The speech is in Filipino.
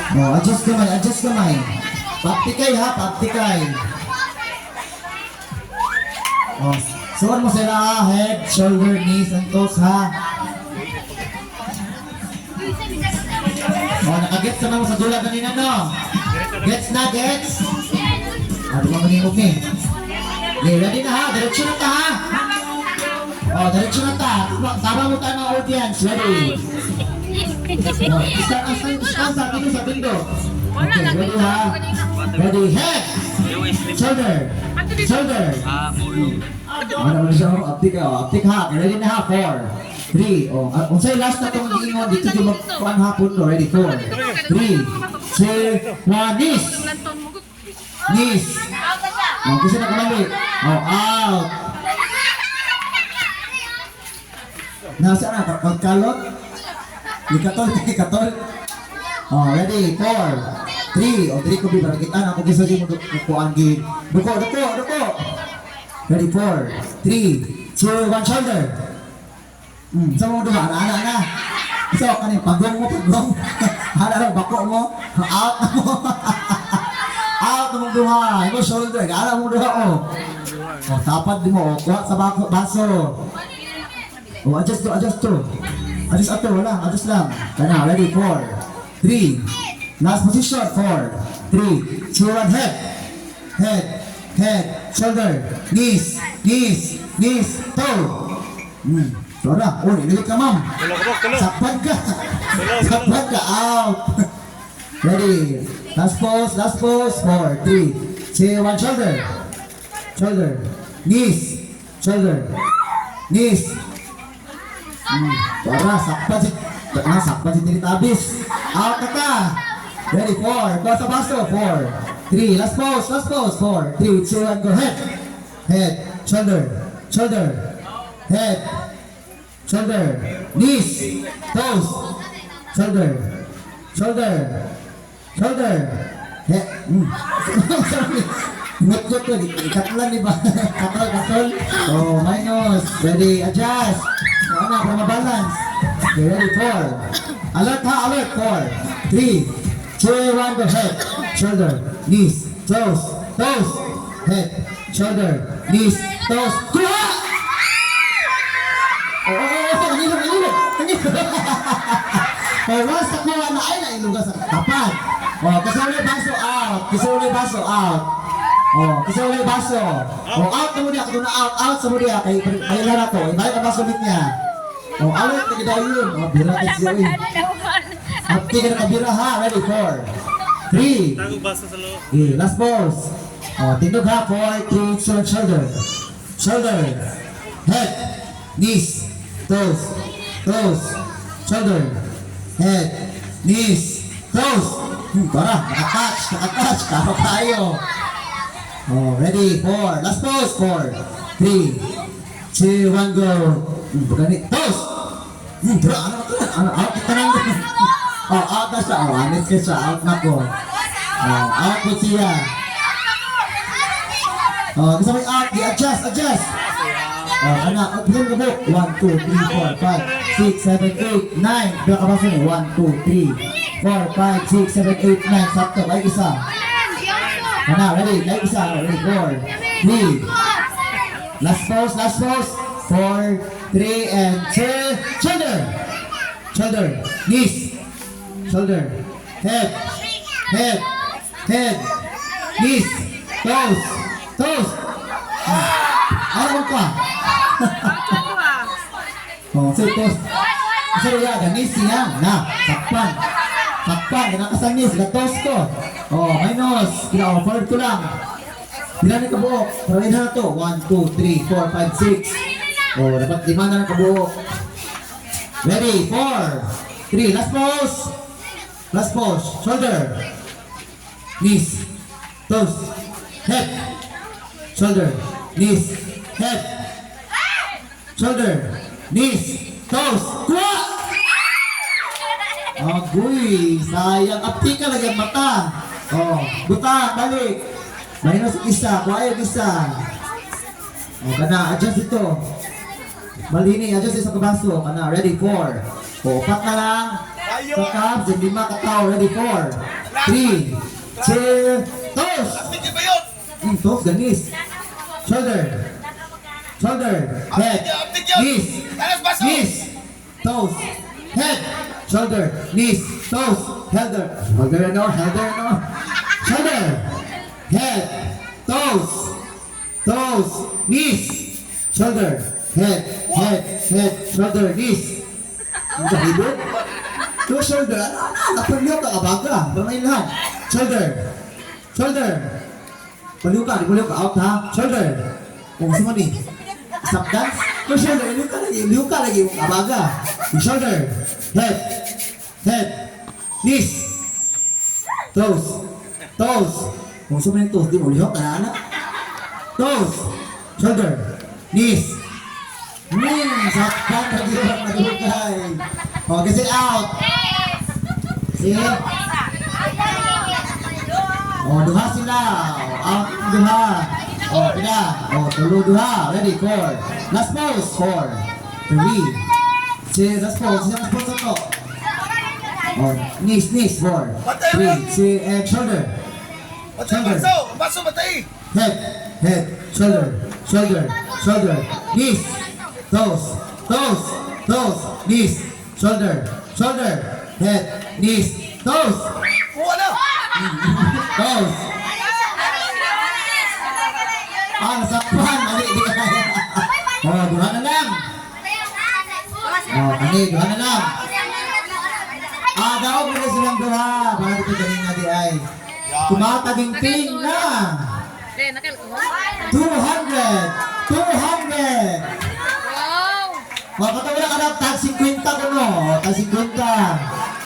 Oh, adjust kamay, adjust kamay. Paptikay ha, paptikay. Oh, suot mo sila ha, head, shoulder, knees, and toes ha. Oh, nakagets naman mo sa dula kanina no? Gets na, gets? Ah, di ba maningog ni? Okay, ready na ha, diretso na ta ha. Oh, diretso na ta. Tama mo tayo ng audience, ready? Oh, start dito sa window. Okay, ready ha? Ready, head, shoulder, shoulder. Ano naman siya, uptick ha, ready na ha, 4, 3, oh, kung sa'yo last na itong giingon, dito yung magpuan hapon ko, ready, 4, 3, 2, 1, knees, knees, oh, kasi na kumali, oh, out, nasa na, pagkalot, ikatol, oh, ready, 4, 3, oh, 3 ko bibaragitan, ako kisa di mo dukuan gig, duko, ready, 4, 3, 2, 1, shoulder. Sa mga duha, ana. So, kanin, pagong mo. Ana bako mo. Out na mo. Out na mong duha. Imo shoulder, ana mong duha o. O, tapad di mo. Kuha sa baso. O, adjust to. Adjust ato, wala. Adjust lang. Kana, ready, 4, 3. Last position, 4, 3, 2, 1, head, shoulder, knees, toe. Sora, oh, inilit ka ma'am. Sakpad ka, out. Ready, last pose, 4, 3, 2, 1, shoulder, knees, Sora, sakpad si Tinitabis. Out na ka. Ready, 4, go sa baso, 4, 3, last pose, 4, 3, 2, 1, go, head, shoulder, head, shoulder, knees, toes, shoulder, head, Ngot ko, ikatlan di ba? Katol. Oh, minus. Ready, adjust. Ano, para mabalance. Okay, ready, 4. Alert ha, alert, 4, 3, 2, 1, go, head, shoulder, knees, toes, head, shoulder, knees, toes, kuha! Oh, once nakuha na ay nailugas sa tapat. Oh, kasuli baso out. Oh, kasuli baso. Oh, out na mo niya, kung out sa mo niya, kay lara ko, ibalik ang baso ulit niya. Oh, out na kita yun. Oh, bira ka siya eh. At tika na kabira ha, ready, 4, 3. Okay, last pose. Oh, tindog ha, 4, 3, 2, shoulder, head, knees, toes, shoulder, head, knees, toes. Tara, nakatouch, karo tayo. Oh, ready, 4, last pose, 4, 3, 2, 1, go. Ganit, toes. Tara, ano, out kita nang. Oh, out na siya, oh, anis ka siya, out na ko. Oh, out po siya. Oh, gusto mo out, adjust. Oh, anak, upin ka po. 1, 2, 3, 4, 5, 6, 7, 8, 9. Bila ka ba sa'yo? 1, 2, 3, 4, 5, 6, 7, 8, 9. Sakto, like isa. Anak, ready? Like isa. Ready, 4, 3. Last pose. 4, 3, and 2. Shoulder. Knees. Shoulder. Head. Knees. Toes. Ano ka? Oh, so ito. Kasi ya, ganis siya. Sakpan. Ganakasan nis. Gatos ko. Oh, minus. Kina-offer ko lang. Bilan na kabuok. Parahin na ito. 1, 2, 3, 4, 5, 6. Oh, dapat 5 na ng kabuok. Ready? 4, 3. Last pose. Shoulder. Knees. Toes. Head. Shoulder. Knees. Head. Shoulder. Knees. Toes. Kuha! Agoy, sayang. Apti ka lagi ang mata. Oh, buta, balik. Minus isa, kuha yung isa. Oh, kana, adjust ito. Malini, adjust sa kabaso. Kana, ready, 4. O, 4 na lang. Sa cabs, 5 katao, ready, 4. 3, chair, toes. Hindi ba yun? Toes, ganis. Shoulder, shoulder, head, knees, knees, toes, head, shoulder, knees, toes, shoulder, shoulder, no, shoulder, no, shoulder, head, toes, toes, knees, shoulder, head, shoulder, knees. Ang kahibot. Two shoulder, napaliw ka, abaga, bangay lahat. Shoulder, shoulder, paliw ka, di ka, out ha, shoulder. Kung gusto mo ni, stop dance. Two shoulder, liw ka lagi, abaga. Shoulder, head, knees, toes, toes. Kung gusto mo yung toes, di mo lihok, anak. Toes, shoulder, knees. Saktan, nagulay. O, kasi out. See? O, duha sila. Out, duha. O, pina. O, tulo duha. Ready, 4. Last pose, 4. 3. See, last pose. Last pose ako. O, knees, 4. 3. See, and shoulder. Baso, matay. Head, shoulder, knees, toes, knees, shoulder, head, knees, toes, Wala. toes. Nasakpan, mali, di kaya. Duha na lang. Duha na lang. Daog mo na silang duha. Para dito galing na di ay. Tumataging-ting na. 200! 200! Wow! Katawala ka na, tag 50 ko no. Tag 50.